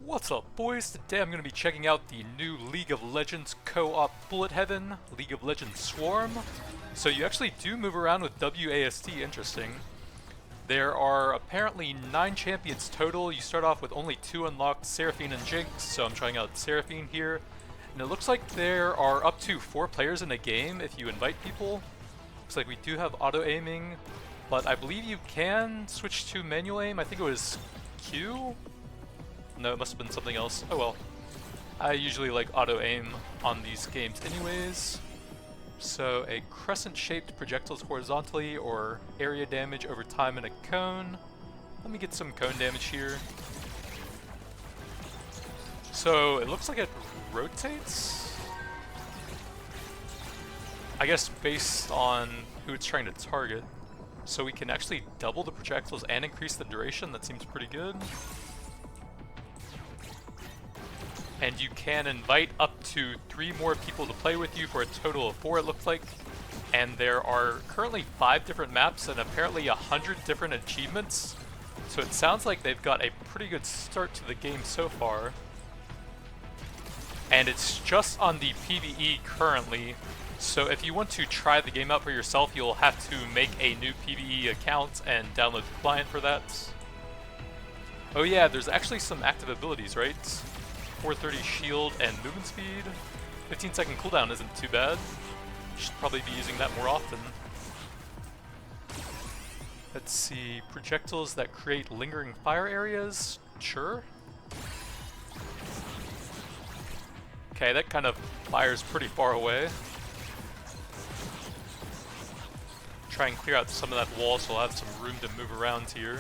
What's up, boys? Today I'm going to be checking out the new League of Legends co-op Bullet Heaven, League of Legends Swarm. So you actually do move around with WASD, interesting. There are apparently 9 champions total. You start off with only 2 unlocked, Seraphine and Jinx, so I'm trying out Seraphine here. And it looks like there are up to 4 players in a game if you invite people. Looks like we do have auto-aiming, but I believe you can switch to manual aim. I think it was Q? No, it must have been something else. Oh well. I usually like auto-aim on these games anyways. So a crescent-shaped projectiles horizontally or area damage over time in a cone. Let me get some cone damage here. So it looks like it rotates? I guess based on who it's trying to target. So we can actually double the projectiles and increase the duration. That seems pretty good. And you can invite up to 3 more people to play with you for a total of 4, it looks like. And there are currently 5 different maps and apparently 100 different achievements. So it sounds like they've got a pretty good start to the game so far. And it's just on the PvE currently. So if you want to try the game out for yourself, you'll have to make a new PvE account and download the client for that. Oh yeah, there's actually some active abilities, right? 430 shield and movement speed. 15-second cooldown isn't too bad. Should probably be using that more often. Let's see, projectiles that create lingering fire areas. Sure. Okay, that kind of fires pretty far away. Try and clear out some of that wall so I'll have some room to move around here.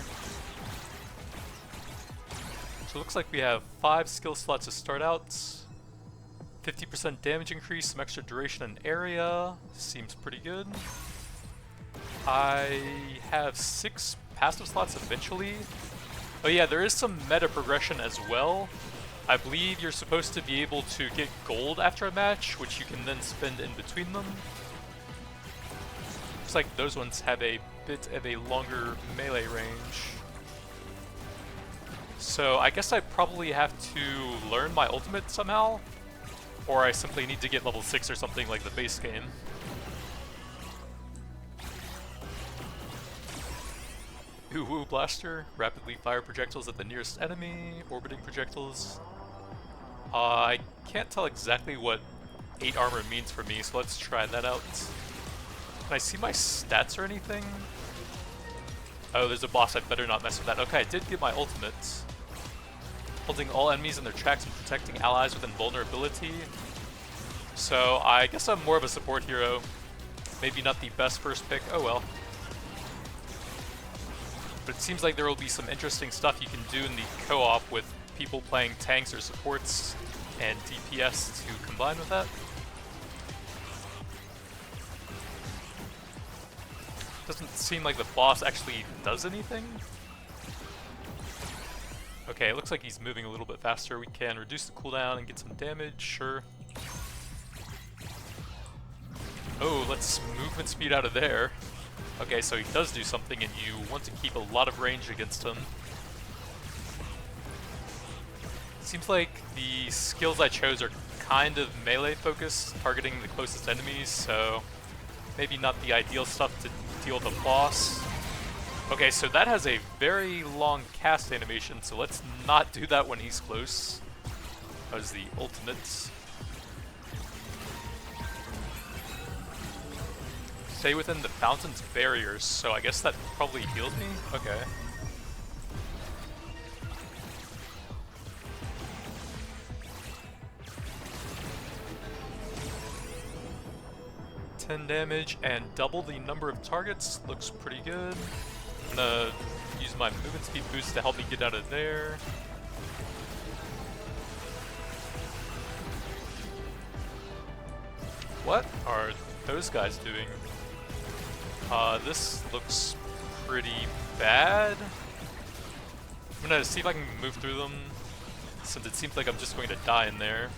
So it looks like we have 5 skill slots to start out. 50% damage increase, some extra duration and area. Seems pretty good. I have 6 passive slots eventually. Oh yeah, there is some meta progression as well. I believe you're supposed to be able to get gold after a match, which you can then spend in between them. Looks like those ones have a bit of a longer melee range. So I guess I probably have to learn my ultimate somehow, or I simply need to get level 6 or something like the base game. Ooh, blaster, rapidly fire projectiles at the nearest enemy, orbiting projectiles. I can't tell exactly what 8 armor means for me, so let's try that out. Can I see my stats or anything? Oh, there's a boss, I better not mess with that. Okay, I did get my ultimate. Holding all enemies in their tracks and protecting allies with invulnerability. So I guess I'm more of a support hero. Maybe not the best first pick, oh well. But it seems like there will be some interesting stuff you can do in the co-op with people playing tanks or supports and DPS to combine with that. Doesn't seem like the boss actually does anything. Okay, it looks like he's moving a little bit faster. We can reduce the cooldown and get some damage, sure. Oh, let's movement speed out of there. Okay, so he does do something and you want to keep a lot of range against him. Seems like the skills I chose are kind of melee focused, targeting the closest enemies, so maybe not the ideal stuff to deal with a boss. Okay, so that has a very long cast animation, so let's not do that when he's close. That was the ultimate. Stay within the fountain's barriers, so I guess that probably heals me? Okay. Damage and double the number of targets. Looks pretty good. I'm gonna use my movement speed boost to help me get out of there. What are those guys doing? This looks pretty bad. I'm gonna see if I can move through them, since it seems like I'm just going to die in there.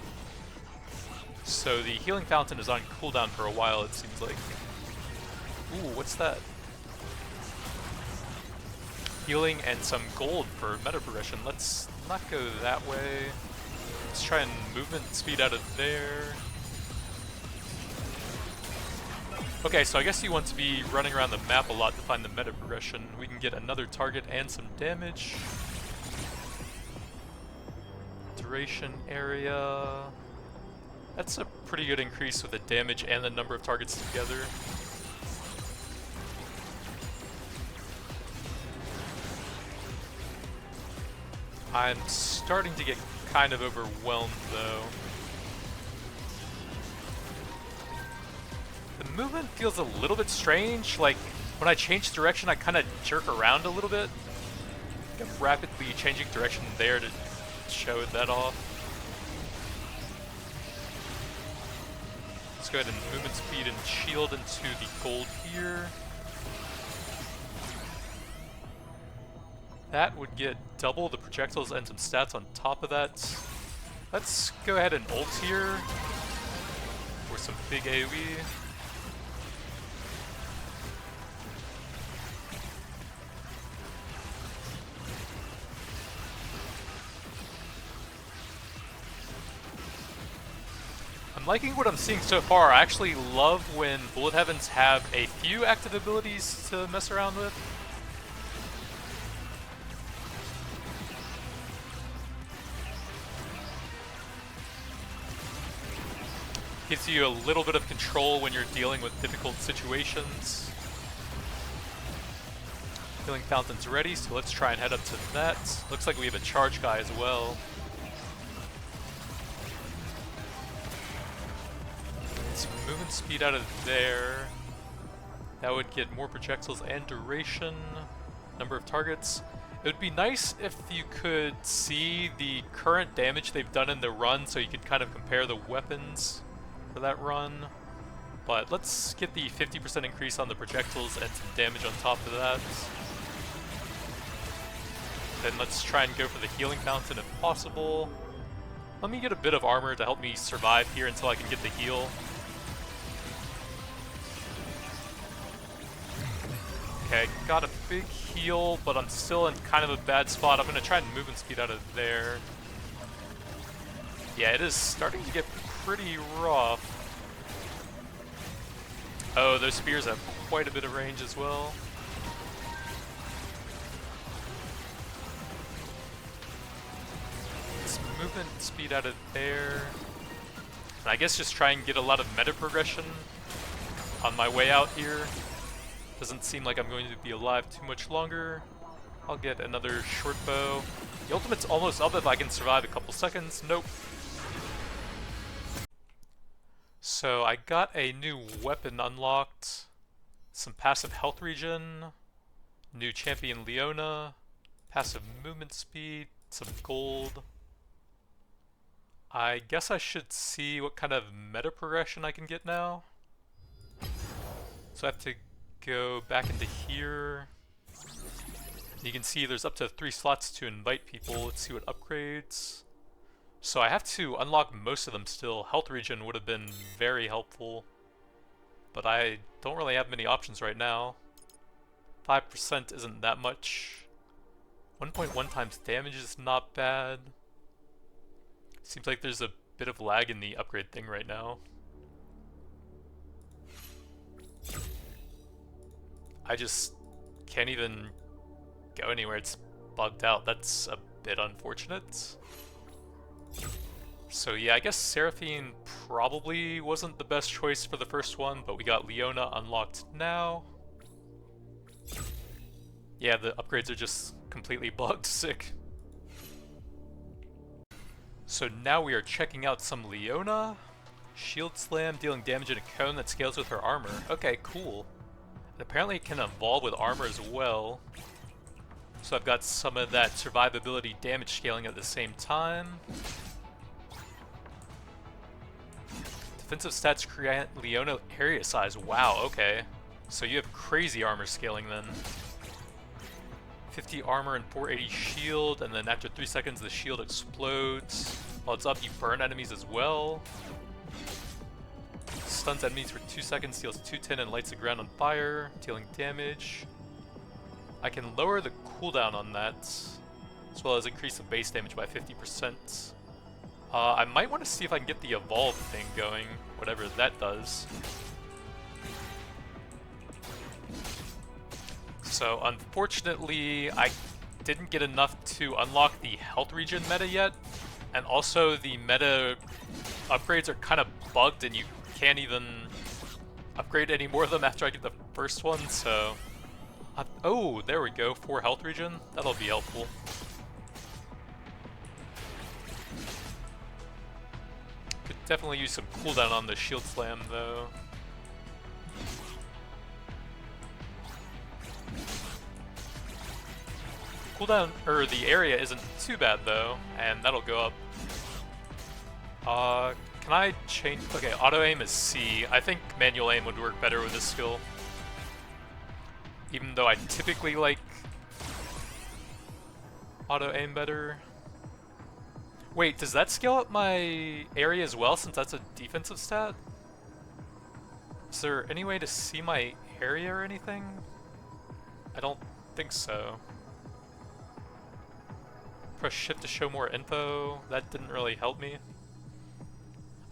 So the healing fountain is on cooldown for a while, it seems like. Ooh, what's that? Healing and some gold for meta progression. Let's not go that way. Let's try and movement speed out of there. Okay, so I guess you want to be running around the map a lot to find the meta progression. We can get another target and some damage. Duration area. That's a pretty good increase with the damage and the number of targets together. I'm starting to get kind of overwhelmed though. The movement feels a little bit strange, like when I change direction I kind of jerk around a little bit. I'm rapidly changing direction there to show that off. Let's go ahead and movement speed and shield into the gold here. That would get double the projectiles and some stats on top of that. Let's go ahead and ult here for some big AoE. I'm liking what I'm seeing so far. I actually love when bullet heavens have a few active abilities to mess around with. Gives you a little bit of control when you're dealing with difficult situations. Healing fountain's ready, so let's try and head up to that. Looks like we have a charge guy as well. Movement speed out of there. That would get more projectiles and duration. Number of targets. It would be nice if you could see the current damage they've done in the run so you could kind of compare the weapons for that run. But let's get the 50% increase on the projectiles and some damage on top of that. Then let's try and go for the healing fountain if possible. Let me get a bit of armor to help me survive here until I can get the heal. Okay, got a big heal, but I'm still in kind of a bad spot. I'm going to try and movement speed out of there. Yeah, it is starting to get pretty rough. Oh, those spears have quite a bit of range as well. Let's movement speed out of there. And I guess just try and get a lot of meta progression on my way out here. Doesn't seem like I'm going to be alive too much longer. I'll get another short bow. The ultimate's almost up if I can survive a couple seconds. Nope. So I got a new weapon unlocked. Some passive health regen. New champion Leona. Passive movement speed. Some gold. I guess I should see what kind of meta progression I can get now. So I have to go back into here. You can see there's up to 3 slots to invite people. Let's see what upgrades. So I have to unlock most of them still. Health regen would have been very helpful, but I don't really have many options right now. 5% isn't that much. 1.1 times damage is not bad. Seems like there's a bit of lag in the upgrade thing right now. I just can't even go anywhere. It's bugged out. That's a bit unfortunate. So yeah, I guess Seraphine probably wasn't the best choice for the first one, but we got Leona unlocked now. Yeah, the upgrades are just completely bugged. Sick. So now we are checking out some Leona. Shield Slam, dealing damage in a cone that scales with her armor. Okay, cool. And apparently it can evolve with armor as well. So I've got some of that survivability damage scaling at the same time. Defensive stats create Leona area size. Wow, okay. So you have crazy armor scaling then. 50 armor and 480 shield, and then after 3 seconds the shield explodes. While it's up, you burn enemies as well. Stuns enemies for 2 seconds, deals 210 and lights the ground on fire, dealing damage. I can lower the cooldown on that. as well as increase the base damage by 50%. I might want to see if I can get the evolve thing going, whatever that does. So unfortunately, I didn't get enough to unlock the health regen meta yet, and also the meta upgrades are kind of bugged and you can't even upgrade any more of them after I get the first one, so... oh, there we go, 4 health regen, that'll be helpful. Could definitely use some cooldown on the shield slam though. Cooldown, or the area isn't too bad though, and that'll go up. Can I change? Okay, auto aim is C. I think manual aim would work better with this skill. Even though I typically like auto aim better. Wait, does that scale up my area as well since that's a defensive stat? Is there any way to see my area or anything? I don't think so. Press shift to show more info. That didn't really help me.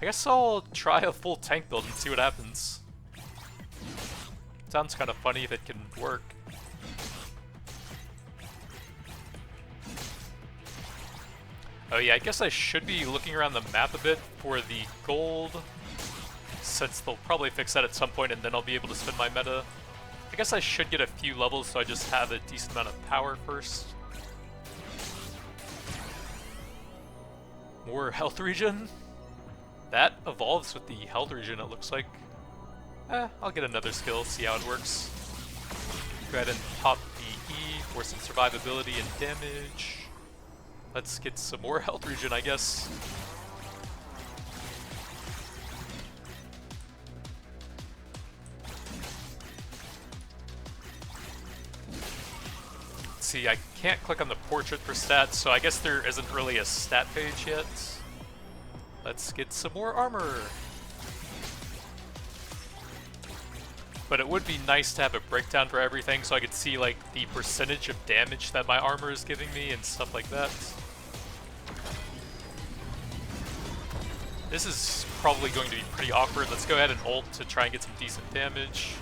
I guess I'll try a full tank build and see what happens. Sounds kind of funny if it can work. Oh yeah, I guess I should be looking around the map a bit for the gold, since they'll probably fix that at some point and then I'll be able to spin my meta. I guess I should get a few levels so I just have a decent amount of power first. More health regen? That evolves with the health regen, it looks like. I'll get another skill, see how it works. Go ahead and pop the E for some survivability and damage. Let's get some more health regen, I guess. Let's see, I can't click on the portrait for stats, so I guess there isn't really a stat page yet. Let's get some more armor. But it would be nice to have a breakdown for everything so I could see like the percentage of damage that my armor is giving me and stuff like that. This is probably going to be pretty awkward. Let's go ahead and ult to try and get some decent damage.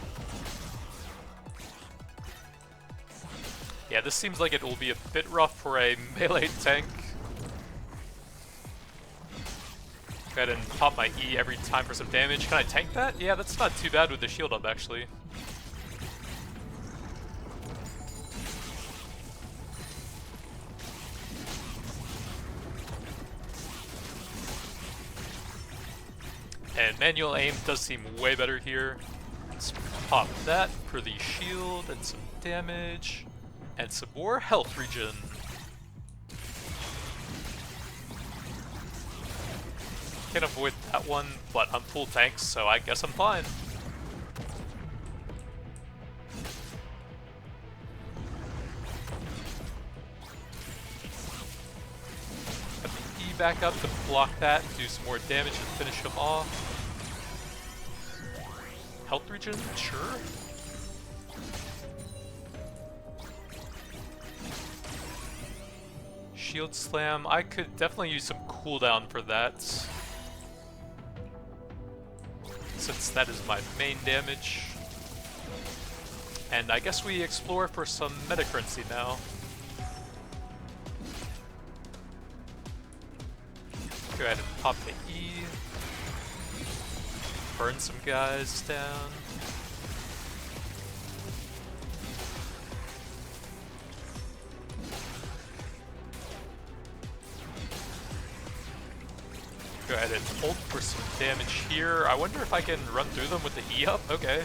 Yeah, this seems like it will be a bit rough for a melee tank. Go ahead and pop my E every time for some damage. Can I tank that? Yeah, that's not too bad with the shield up, actually. And manual aim does seem way better here. Let's pop that for the shield and some damage. And some more health regen. Can't avoid that one, but I'm full tanks, so I guess I'm fine. Put the E back up to block that, do some more damage and finish him off. Health regen? Sure. Shield slam, I could definitely use some cooldown for that, since that is my main damage. And I guess we explore for some meta currency now. Go ahead and pop the E. Burn some guys down. Go ahead and ult for some damage here. I wonder if I can run through them with the E up. Okay.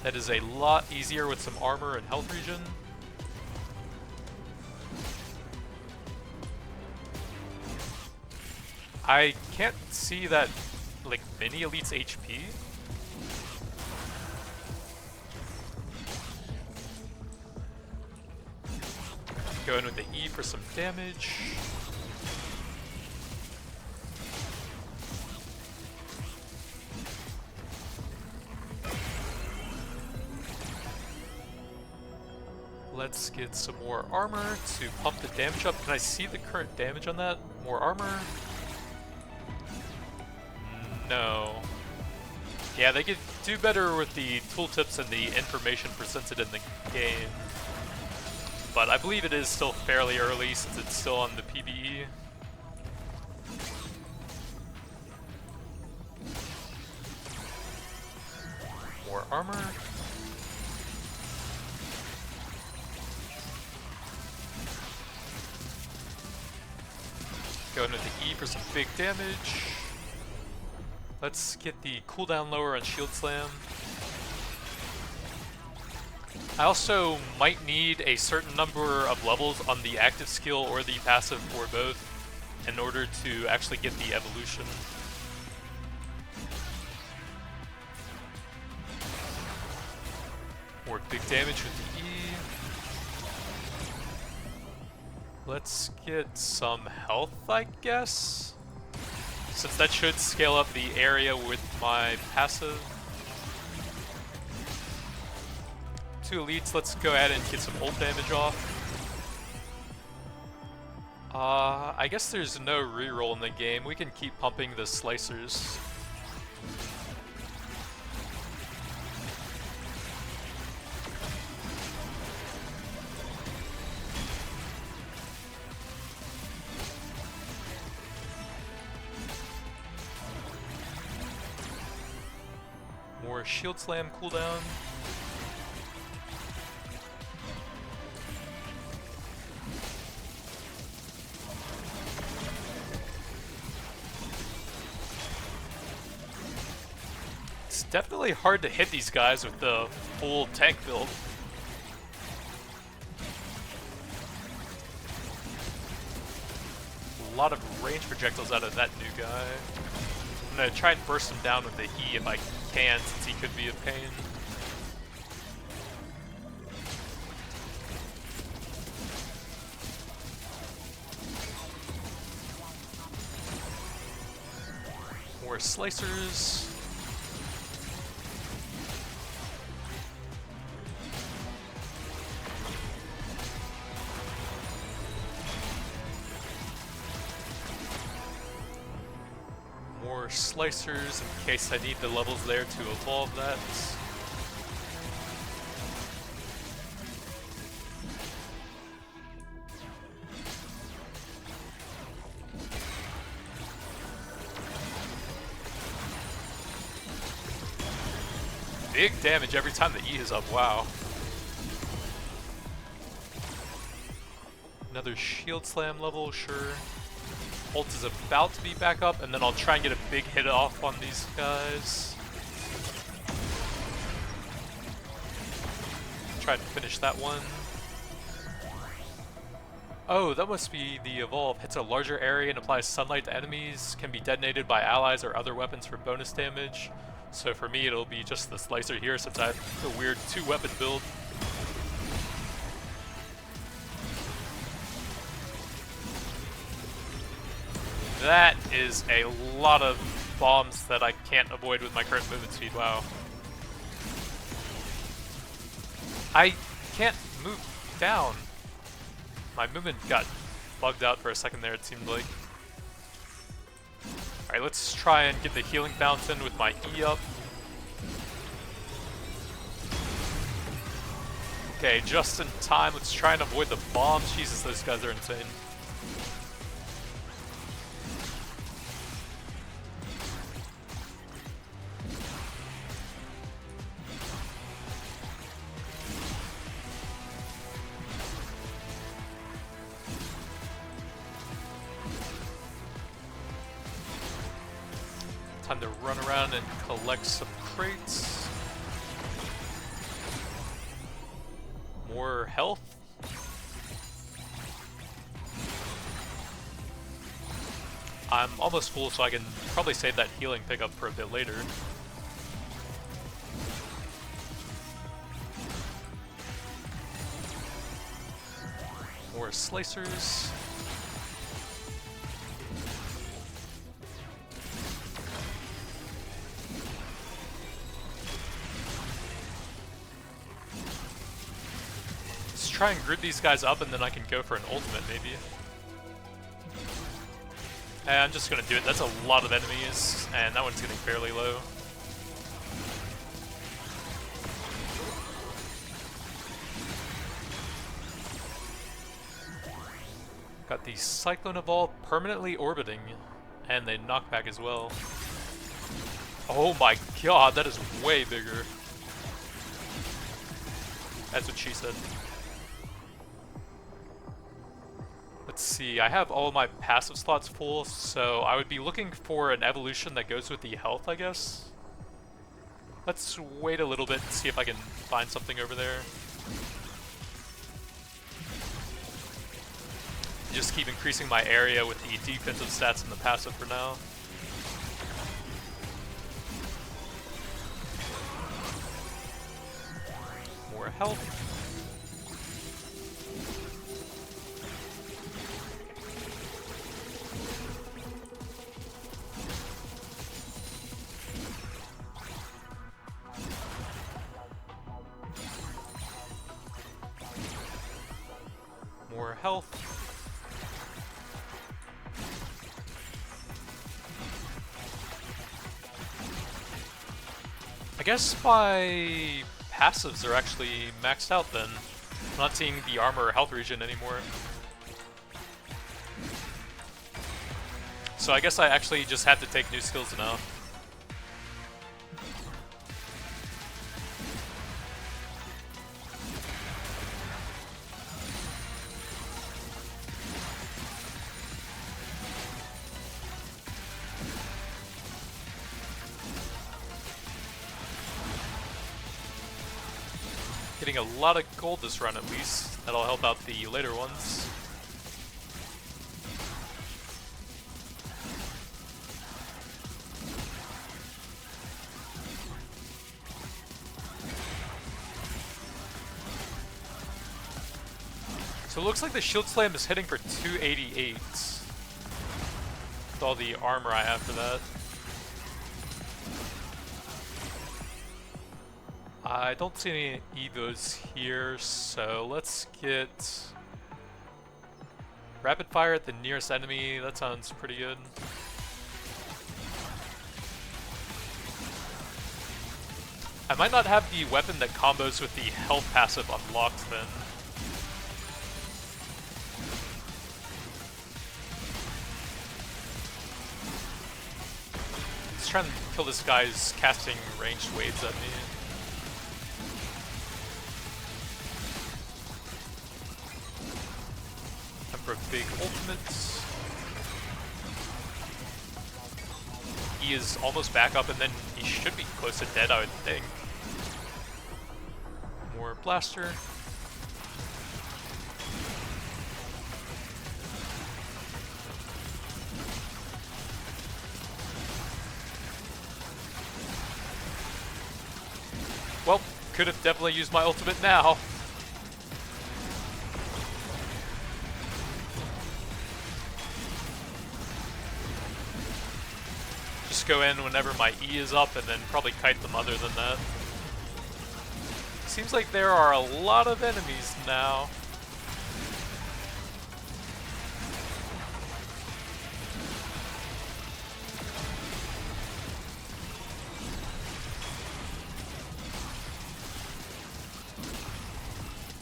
That is a lot easier with some armor and health regen. I can't see that, like, mini elite's HP. Go in with the E for some damage. Let's get some more armor to pump the damage up. Can I see the current damage on that? More armor? No. Yeah, they could do better with the tooltips and the information presented in the game. But I believe it is still fairly early since it's still on the PvE. More armor. Going into E for some big damage. Let's get the cooldown lower on Shield Slam. I also might need a certain number of levels on the active skill or the passive or both in order to actually get the evolution. More big damage with the E. Let's get some health, I guess? Since that should scale up the area with my passive. 2 elites, let's go ahead and get some ult damage off. I guess there's no reroll in the game. We can keep pumping the slicers. More Shield Slam cooldown. It's definitely hard to hit these guys with the full tank build. A lot of range projectiles out of that new guy. I'm gonna try and burst him down with the E if I can, since he could be a pain. More slicers. More slicers in case I need the levels there to evolve that. Big damage every time the E is up, wow. Another Shield Slam level, sure. Ult is about to be back up, and then I'll try and get a big hit off on these guys. Try to finish that one. Oh, that must be the evolve. Hits a larger area and applies sunlight to enemies. Can be detonated by allies or other weapons for bonus damage. So for me, it'll be just the slicer here since I have a weird 2-weapon build. That is a lot of bombs that I can't avoid with my current movement speed, wow. I can't move down. My movement got bugged out for a second there, it seemed like. Alright, let's try and get the healing fountain with my E up. Okay, just in time, let's try and avoid the bombs. Jesus, those guys are insane. Time to run around and collect some crates. More health. I'm almost full, so I can probably save that healing pickup for a bit later. More slicers. try and grid these guys up and then I can go for an ultimate maybe. And I'm just gonna do it. That's a lot of enemies, and that one's getting fairly low. Got the Cyclone Evolve permanently orbiting, and they knockback as well. Oh my god, that is way bigger. That's what she said. Let's see, I have all my passive slots full, so I would be looking for an evolution that goes with the health, I guess. Let's wait a little bit and see if I can find something over there. Just keep increasing my area with the defensive stats and the passive for now. More health. More health. I guess my passives are actually maxed out then. I'm not seeing the armor or health regen anymore. So I guess I actually just have to take new skills now. Getting a lot of gold this run at least. That'll help out the later ones. So it looks like the Shield Slam is hitting for 288. With all the armor I have for that. I don't see any Evos here, so let's get rapid fire at the nearest enemy. That sounds pretty good. I might not have the weapon that combos with the health passive unlocked then. Let's try and kill this guy's casting ranged waves at me. For big ultimates. He is almost back up and then he should be close to dead, I would think. More blaster. Well, could have definitely used my ultimate now. Go in whenever my E is up and then probably kite them other than that. Seems like there are a lot of enemies now.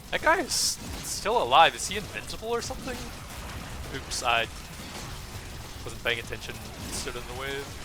That guy is still alive. Is he invincible or something? Oops, I wasn't paying attention. Stood in the wave.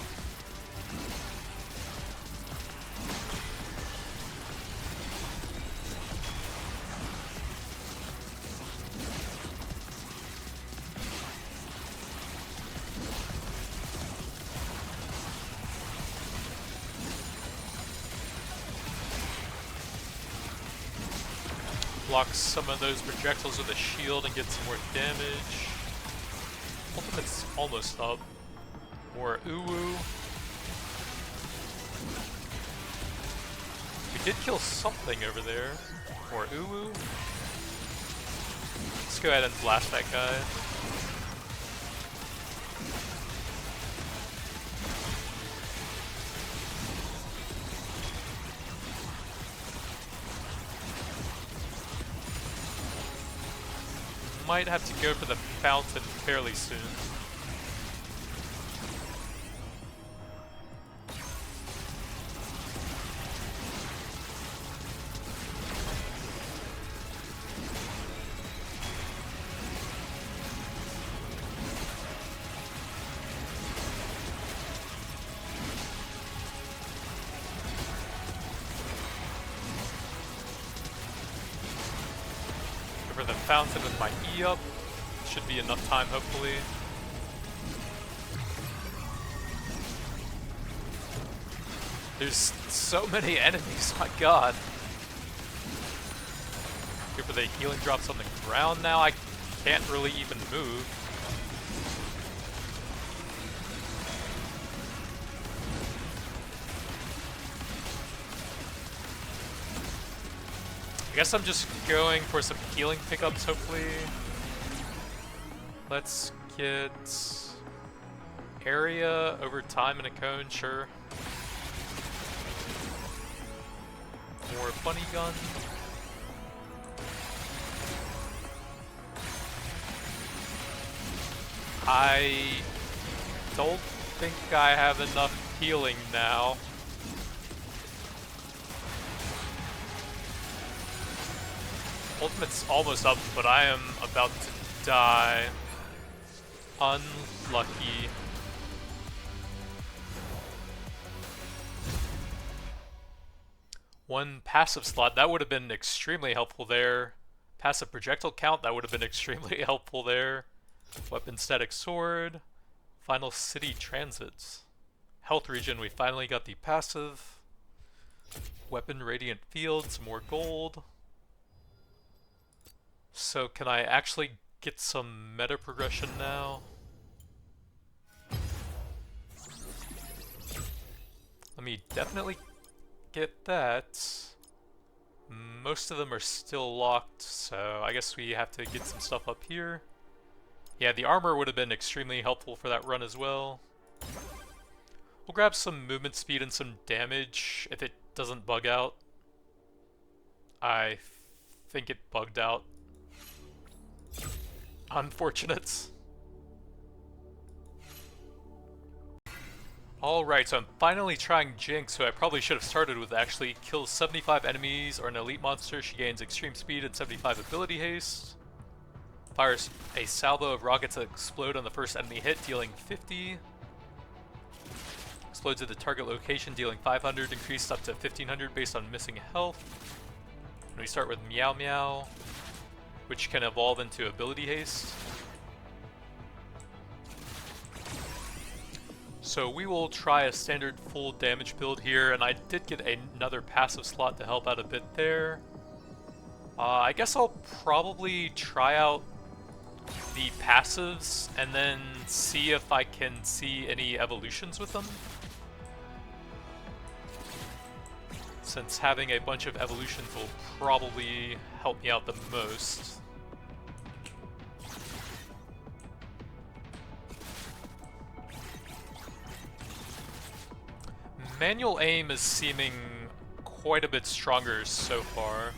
Block some of those projectiles with a shield and get some more damage. Ultimate's almost up. More uwu. We did kill something over there. More uwu. Let's go ahead and blast that guy. might have to go for the fountain fairly soon. For the fountain with my E up. Should be enough time, hopefully. There's so many enemies, my god. Here for the healing drops on the ground now. I can't really even move. I guess I'm just going for some healing pickups, hopefully. Let's get area over time in a cone, sure. More bunny gun. I don't think I have enough healing now. Ultimate's almost up, but I am about to die. Unlucky. One passive slot, that would have been extremely helpful there. Passive projectile count, that would have been extremely helpful there. Weapon static sword. Final city transits. Health region, we finally got the passive. Weapon radiant field, some more gold. So can I actually get some meta progression now? Let me definitely get that. Most of them are still locked, so I guess we have to get some stuff up here. Yeah, the armor would have been extremely helpful for that run as well. We'll grab some movement speed and some damage if it doesn't bug out. I think it bugged out. Unfortunate. Alright, so I'm finally trying Jinx, who I probably should have started with actually. Kills 75 enemies or an elite monster. She gains extreme speed and 75 ability haste. Fires a salvo of rockets that explode on the first enemy hit, dealing 50. Explodes at the target location, dealing 500, increased up to 1500 based on missing health. And we start with Meow Meow, which can evolve into ability haste. So we will try a standard full damage build here, and I did get another passive slot to help out a bit there. I guess I'll probably try out the passives and then see if I can see any evolutions with them. Since having a bunch of evolutions will probably help me out the most. Manual aim is seeming quite a bit stronger so far.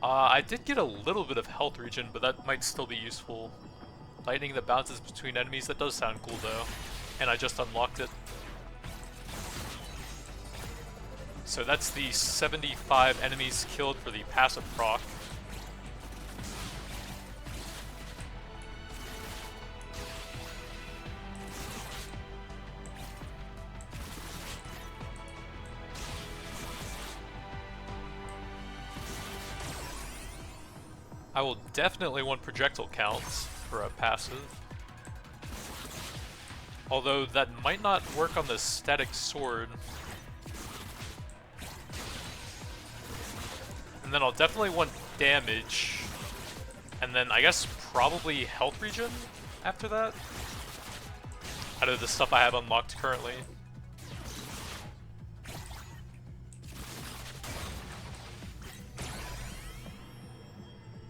I did get a little bit of health regen, but that might still be useful. Lightning that bounces between enemies, that does sound cool though. And I just unlocked it. So that's the 75 enemies killed for the passive proc. I will definitely want projectile counts for a passive. Although that might not work on the static sword. And then I'll definitely want damage. And then I guess probably health regen after that. Out of the stuff I have unlocked currently.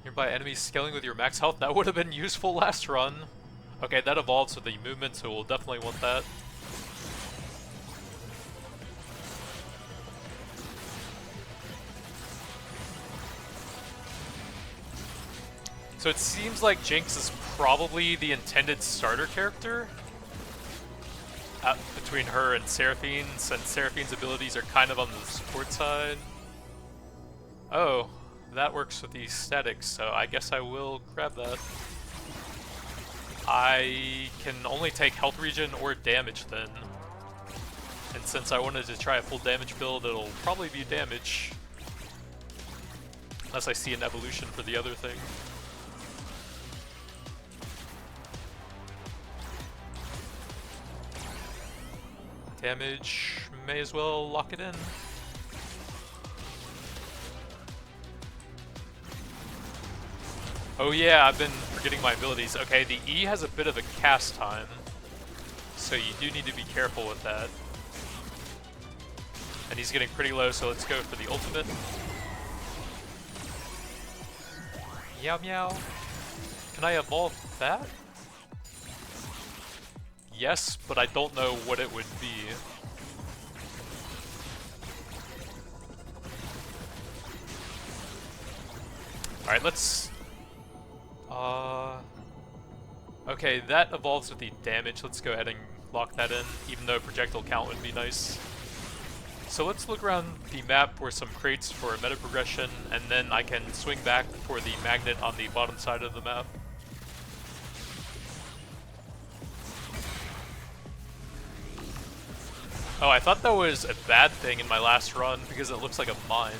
Nearby enemies scaling with your max health, that would have been useful last run. Okay, that evolves with the movement, so we'll definitely want that. So it seems like Jinx is probably the intended starter character between her and Seraphine, since Seraphine's abilities are kind of on the support side. Oh, that works with the statics, so I guess I will grab that. I can only take health regen or damage then. And since I wanted to try a full damage build, it'll probably be damage. Unless I see an evolution for the other thing. Damage, may as well lock it in. Oh yeah, I've been forgetting my abilities. Okay, the E has a bit of a cast time, so you do need to be careful with that. And he's getting pretty low, so let's go for the ultimate. Meow meow. Can I evolve that? Yes, but I don't know what it would be. Alright, let's... Okay, that evolves with the damage. Let's go ahead and lock that in, even though projectile count would be nice. So let's look around the map for some crates for meta progression, and then I can swing back for the magnet on the bottom side of the map. Oh, I thought that was a bad thing in my last run because it looks like a mine.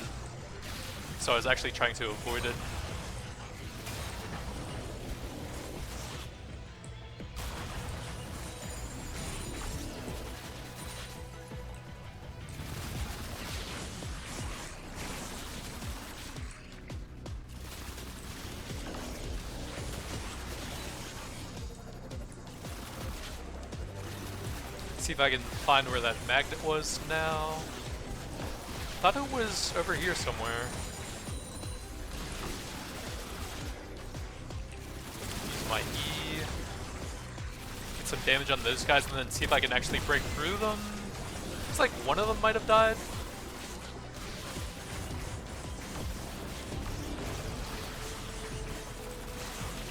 So I was actually trying to avoid it. See if I can find where that magnet was now. Thought it was over here somewhere. Use my E. Get some damage on those guys and then see if I can actually break through them. Looks like one of them might have died.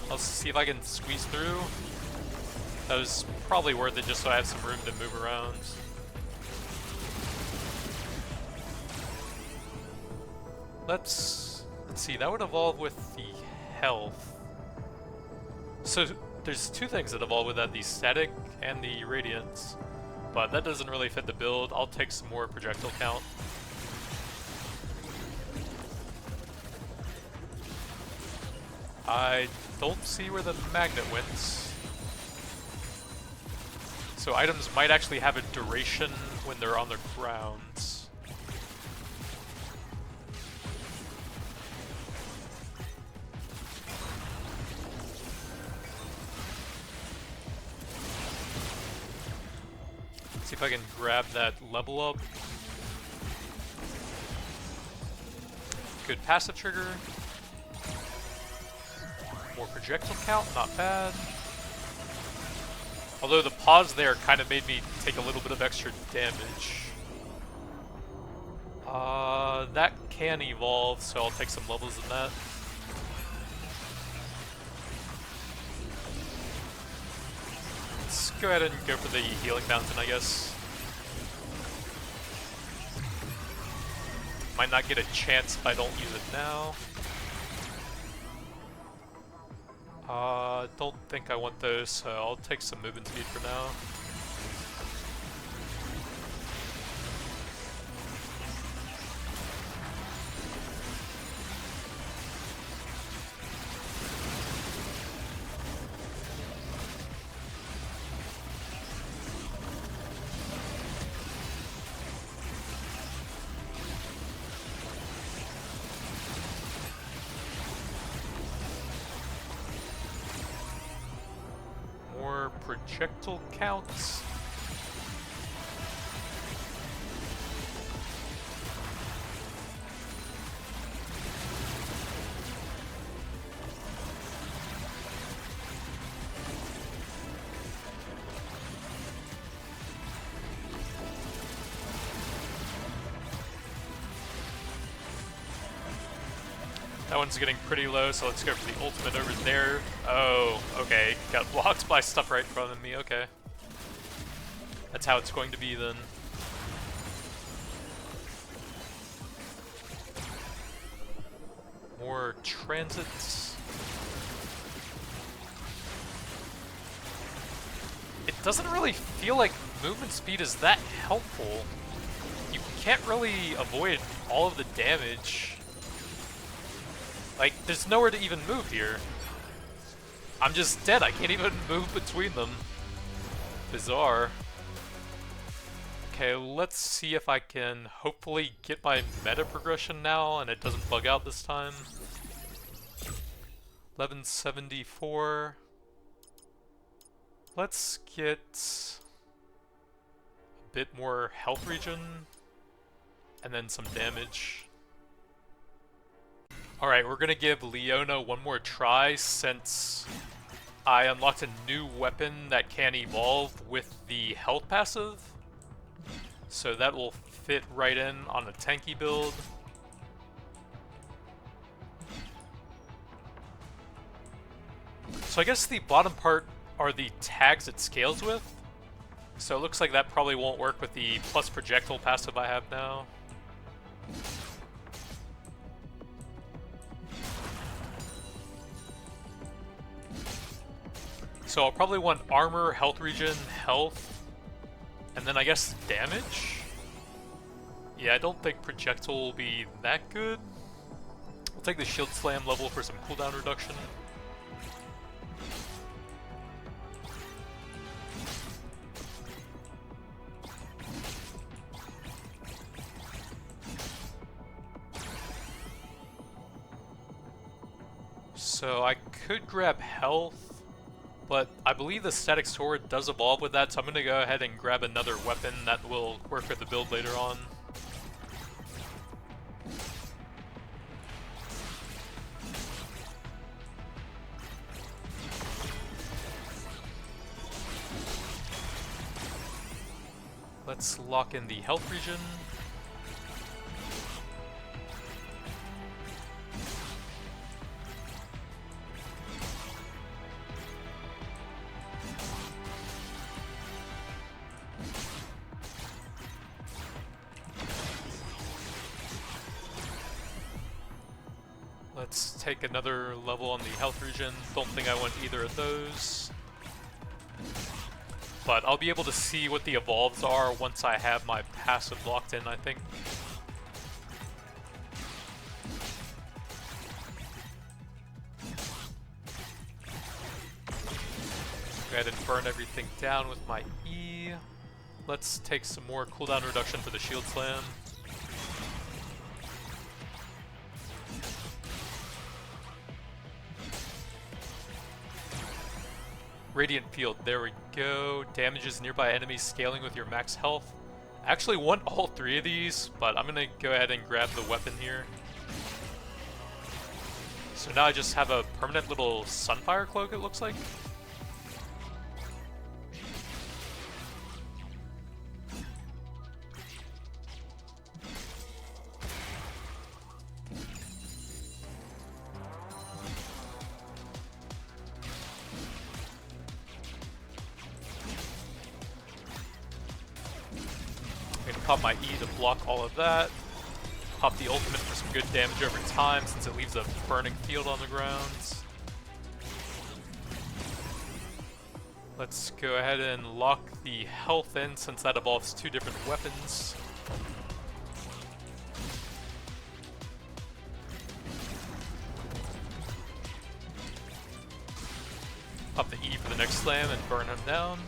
I'll see if I can squeeze through. That was probably worth it just so I have some room to move around. Let's see, that would evolve with the health. So there's two things that evolve with that, the static and the radiance. But that doesn't really fit the build. I'll take some more projectile count. I don't see where the magnet went. So items might actually have a duration when they're on the ground. See if I can grab that level up. Good passive trigger. More projectile count, not bad. Although the pause there kind of made me take a little bit of extra damage. That can evolve, so I'll take some levels in that. Let's go ahead and go for the healing fountain, I guess. Might not get a chance if I don't use it now. Don't think I want those, so I'll take some movement speed for now. Projectile counts. That one's getting pretty low, so let's go for the ultimate over there. Oh, okay. Got blocked by stuff right in front of me, okay. That's how it's going to be then. More transits. It doesn't really feel like movement speed is that helpful. You can't really avoid all of the damage. Like, there's nowhere to even move here. I'm just dead, I can't even move between them. Bizarre. Okay, let's see if I can hopefully get my meta progression now and it doesn't bug out this time. 1174. Let's get a bit more health regen and then some damage. Alright, we're gonna give Leona one more try since I unlocked a new weapon that can evolve with the health passive. So that will fit right in on a tanky build. So I guess the bottom part are the tags it scales with. So it looks like that probably won't work with the plus projectile passive I have now. So I'll probably want armor, health regen, health, and then I guess damage? Yeah, I don't think projectile will be that good. I'll take the shield slam level for some cooldown reduction. So I could grab health, but I believe the static sword does evolve with that, so I'm going to go ahead and grab another weapon that will work with the build later on. Let's lock in the health regen. Let's take another level on the health regen. Don't think I want either of those. But I'll be able to see what the evolves are once I have my passive locked in, I think. Go ahead and burn everything down with my E. Let's take some more cooldown reduction for the shield slam. Radiant field, there we go. Damages nearby enemies scaling with your max health. I actually want all three of these, but I'm gonna go ahead and grab the weapon here. So now I just have a permanent little sunfire cloak, it looks like. Pop my E to block all of that. Pop the ultimate for some good damage over time since it leaves a burning field on the ground. Let's go ahead and lock the health in since that evolves two different weapons. Pop the E for the next slam and burn him down.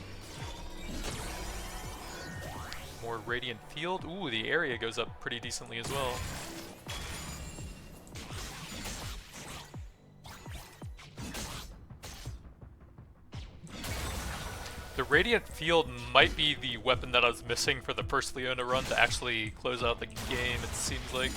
More radiant field. Ooh, the area goes up pretty decently as well. The radiant field might be the weapon that I was missing for the first Leona run to actually close out the game, it seems like.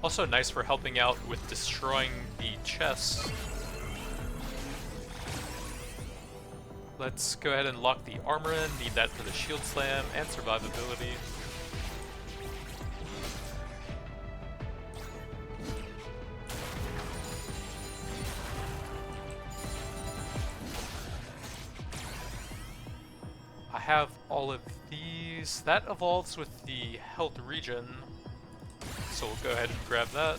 Also nice for helping out with destroying chest. Let's go ahead and lock the armor in. Need that for the shield slam and survivability. I have all of these. That evolves with the health regen, so we'll go ahead and grab that.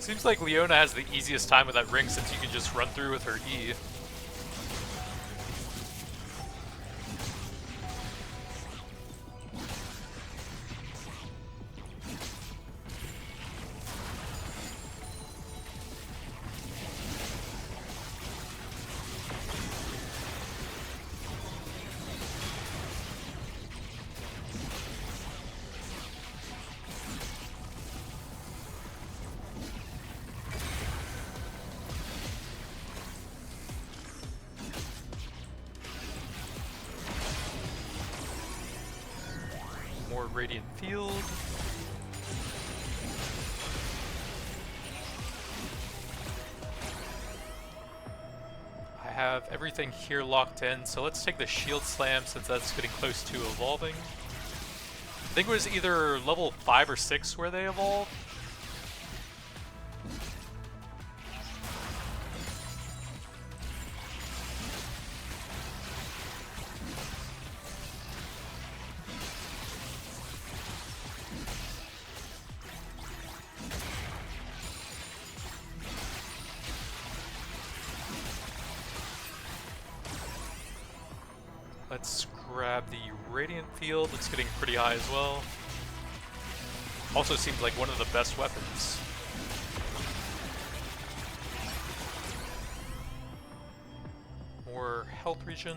Seems like Leona has the easiest time with that ring since you can just run through with her E. More radiant field. I have everything here locked in, so let's take the shield slam since that's getting close to evolving. I think it was either level 5 or 6 where they evolved. Let's grab the Radiant Field, it's getting pretty high as well. Also seems like one of the best weapons. More health regen.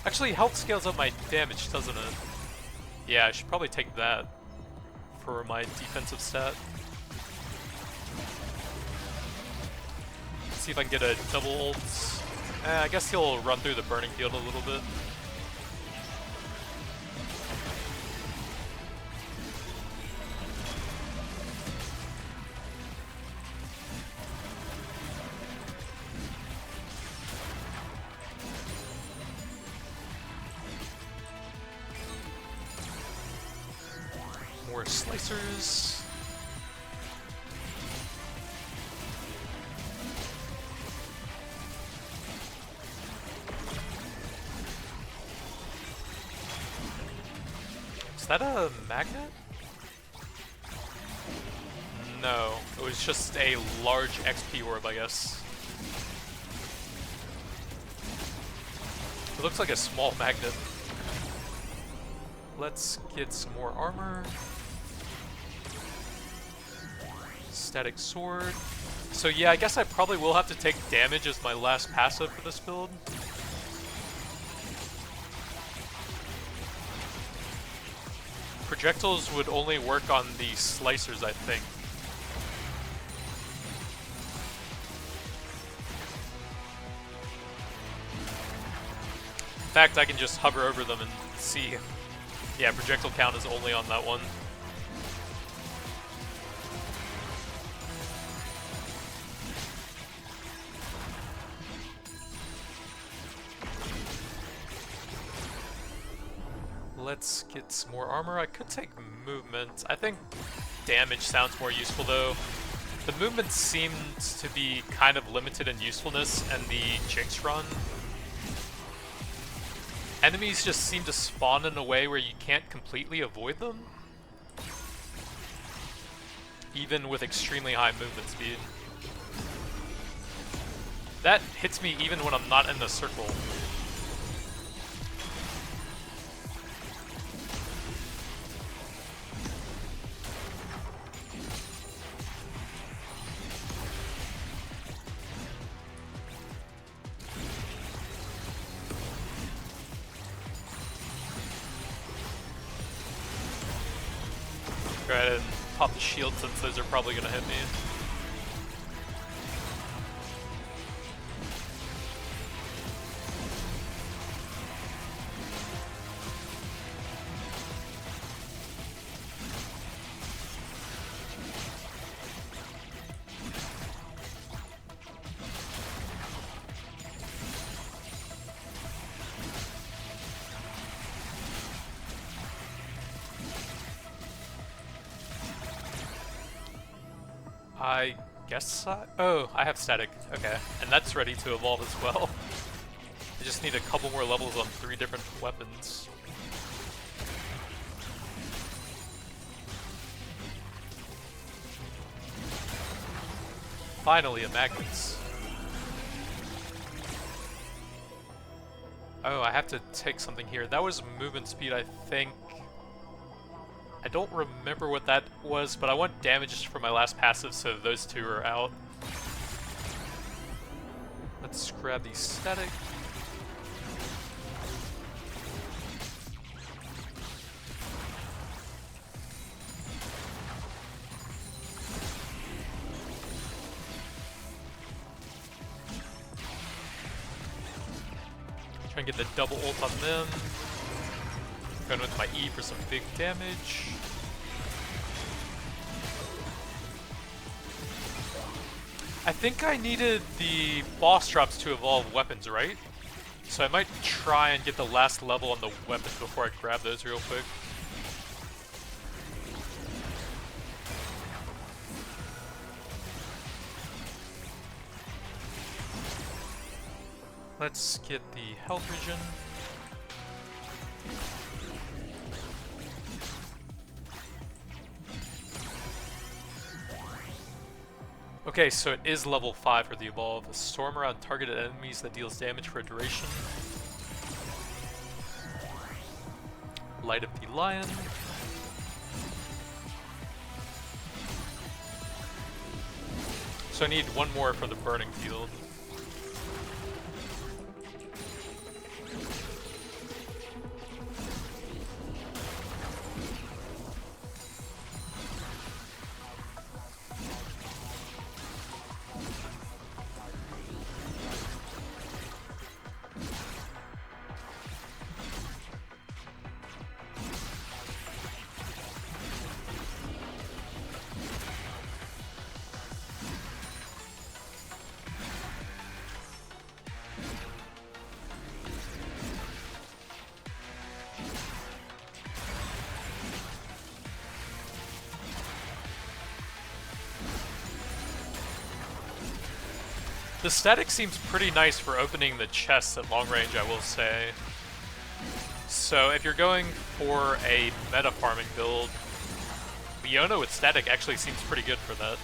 Actually, health scales up my damage, doesn't it? Yeah, I should probably take that for my defensive stat. Let's see if I can get a double ult. I guess he'll run through the burning field a little bit. More slicers. Is that a magnet? No, it was just a large XP orb, I guess. It looks like a small magnet. Let's get some more armor. Static sword. So yeah, I guess I probably will have to take damage as my last passive for this build. Projectiles would only work on the slicers, I think. In fact, I can just hover over them and see. Yeah, projectile count is only on that one. Let's get some more armor. I could take movement. I think damage sounds more useful though. The movement seemed to be kind of limited in usefulness, and the Jinx run. Enemies just seem to spawn in a way where you can't completely avoid them, even with extremely high movement speed. That hits me even when I'm not in the circle. Go ahead and pop the shield since those are probably gonna hit me. I guess oh, I have static. Okay, and that's ready to evolve as well. I just need a couple more levels on 3 different weapons. Finally, a magnets. Oh, I have to take something here. That was movement speed, I think. I don't remember what that was, but I want damage for my last passive, so those 2 are out. Let's grab the static. Try and get the double ult on them. Going with my E for some big damage. I think I needed the boss drops to evolve weapons, right? So I might try and get the last level on the weapons before I grab those real quick. Let's get the health regen. Okay, so it is level 5 for the evolve. Storm around targeted enemies that deals damage for a duration. Light of the Lion. So I need one more for the burning field. The static seems pretty nice for opening the chests at long range, I will say. So if you're going for a meta farming build, Leona with static actually seems pretty good for that.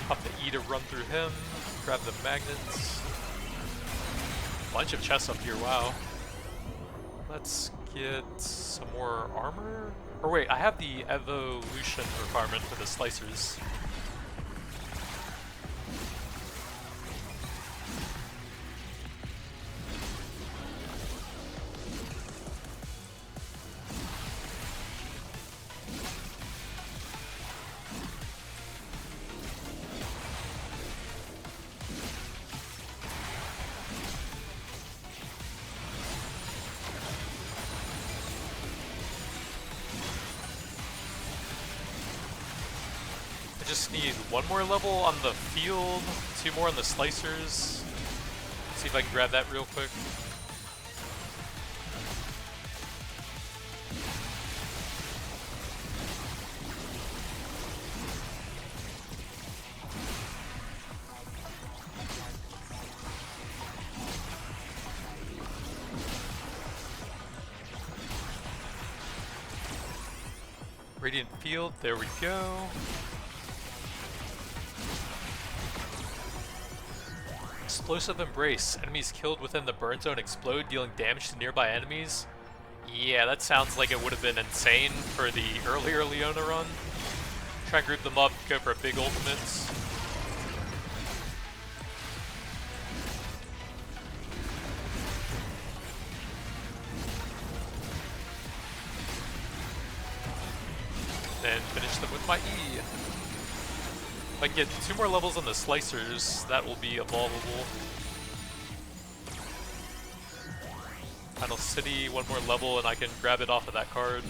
Pop the E to run through him, grab the magnets. Bunch of chests up here, wow. Let's get some more armor. Or wait, I have the evolution requirement for the slicers. I just need one more level on the field, 2 more on the slicers. See if I can grab that real quick. Radiant field, there we go. Explosive Embrace. Enemies killed within the burn zone explode, dealing damage to nearby enemies. Yeah, that sounds like it would have been insane for the earlier Leona run. Try and group them up, go for big ultimates. finish them with my E. If I can get 2 more levels on the slicers, that will be evolvable. Final City, 1 more level, and I can grab it off of that card.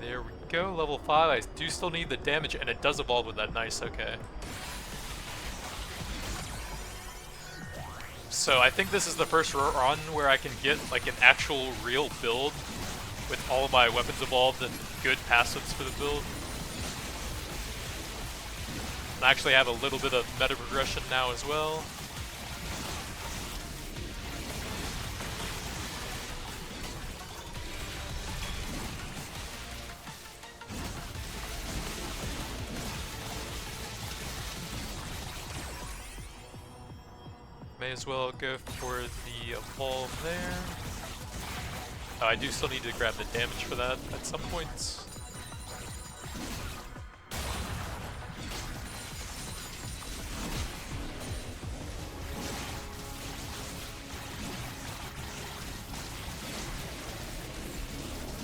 There we go, level 5. I do still need the damage, and it does evolve with that. Nice, okay. So I think this is the first run where I can get like an actual real build with all of my weapons evolved and good passives for the build. And I actually have a little bit of meta progression now as well. May as well go for the evolve there. Oh, I do still need to grab the damage for that at some point.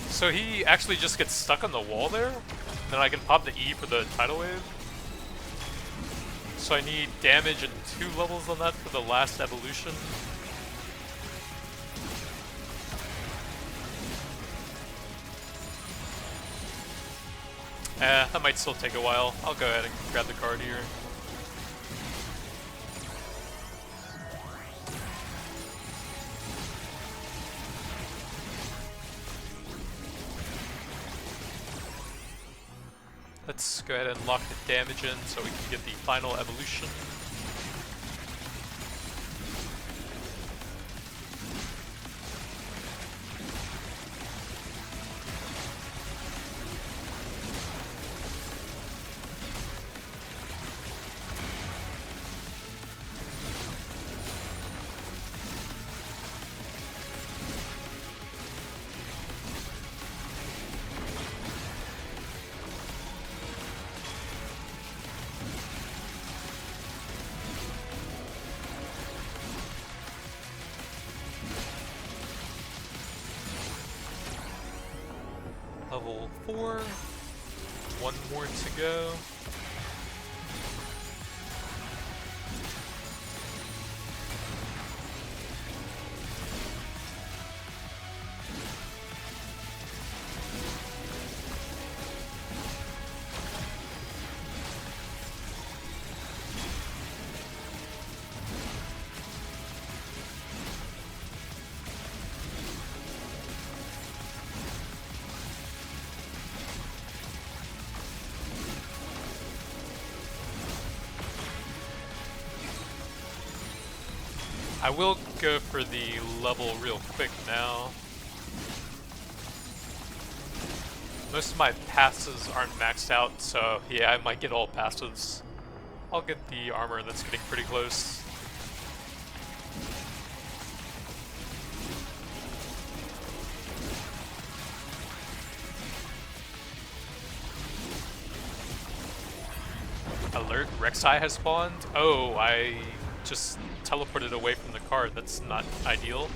So he actually just gets stuck on the wall there, and then I can pop the E for the tidal wave. So I need damage and 2 levels on that for the last evolution. That might still take a while. I'll go ahead and grab the card here. Let's go ahead and lock the damage in so we can get the final evolution. Level 4, 1 more to go. I will go for the level real quick now. Most of my passes aren't maxed out, so yeah, I might get all passives. I'll get the armor that's getting pretty close. Alert, Rek'Sai has spawned? Oh, I just teleported away from the card. That's not ideal.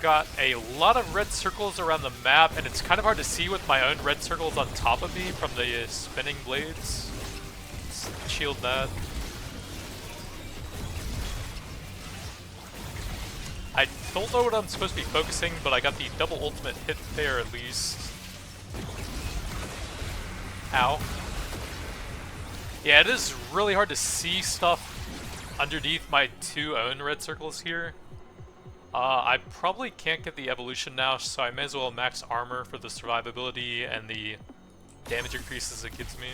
Got a lot of red circles around the map, and it's kind of hard to see with my own red circles on top of me from the spinning blades. Let's shield that. I don't know what I'm supposed to be focusing, but I got the double ultimate hit there at least. Ow. Yeah, it is really hard to see stuff underneath my 2 own red circles here. I probably can't get the evolution now, so I may as well max armor for the survivability and the damage increases it gives me.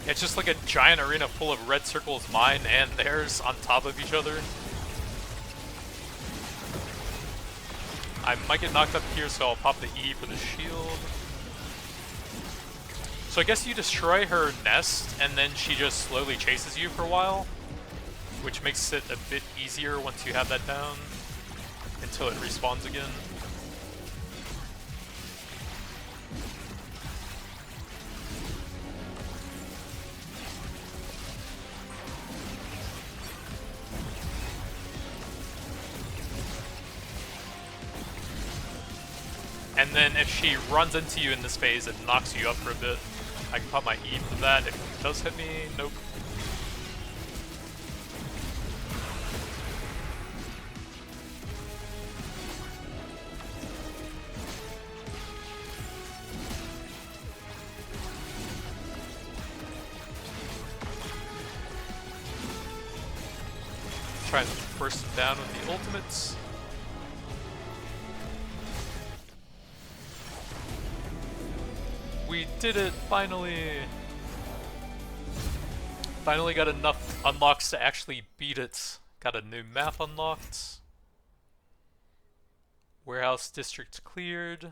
It's just like a giant arena full of red circles, mine and theirs, on top of each other. I might get knocked up here, so I'll pop the E for the shield. So I guess you destroy her nest, and then she just slowly chases you for a while, which makes it a bit easier once you have that down, until it respawns again. And then if she runs into you in this phase, it knocks you up for a bit. I can pop my E for that if it does hit me. Nope. Try and burst him down with the ultimates. We did it, finally! Finally got enough unlocks to actually beat it. Got a new map unlocked. Warehouse district cleared.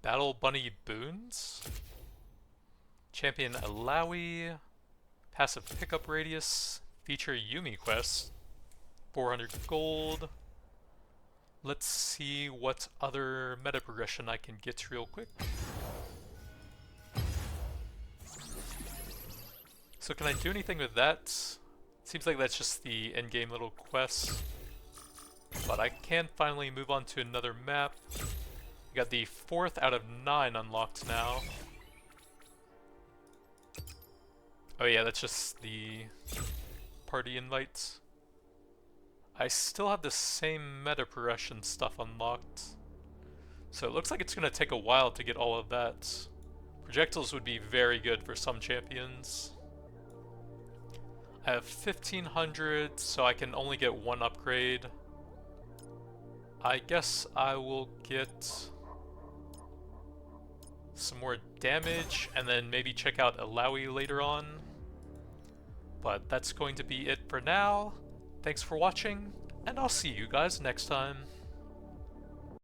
Battle Bunny boons. Champion Alawi. Passive pickup radius. Feature Yumi quest. 400 gold. Let's see what other meta progression I can get real quick. So can I do anything with that? Seems like that's just the endgame little quest. But I can finally move on to another map. We got the 4th out of 9 unlocked now. Oh yeah, that's just the party invites. I still have the same meta progression stuff unlocked. So it looks like it's going to take a while to get all of that. Projectiles would be very good for some champions. I have 1500, so I can only get one upgrade. I guess I will get some more damage and then maybe check out Alawi later on. But that's going to be it for now. Thanks for watching, and I'll see you guys next time.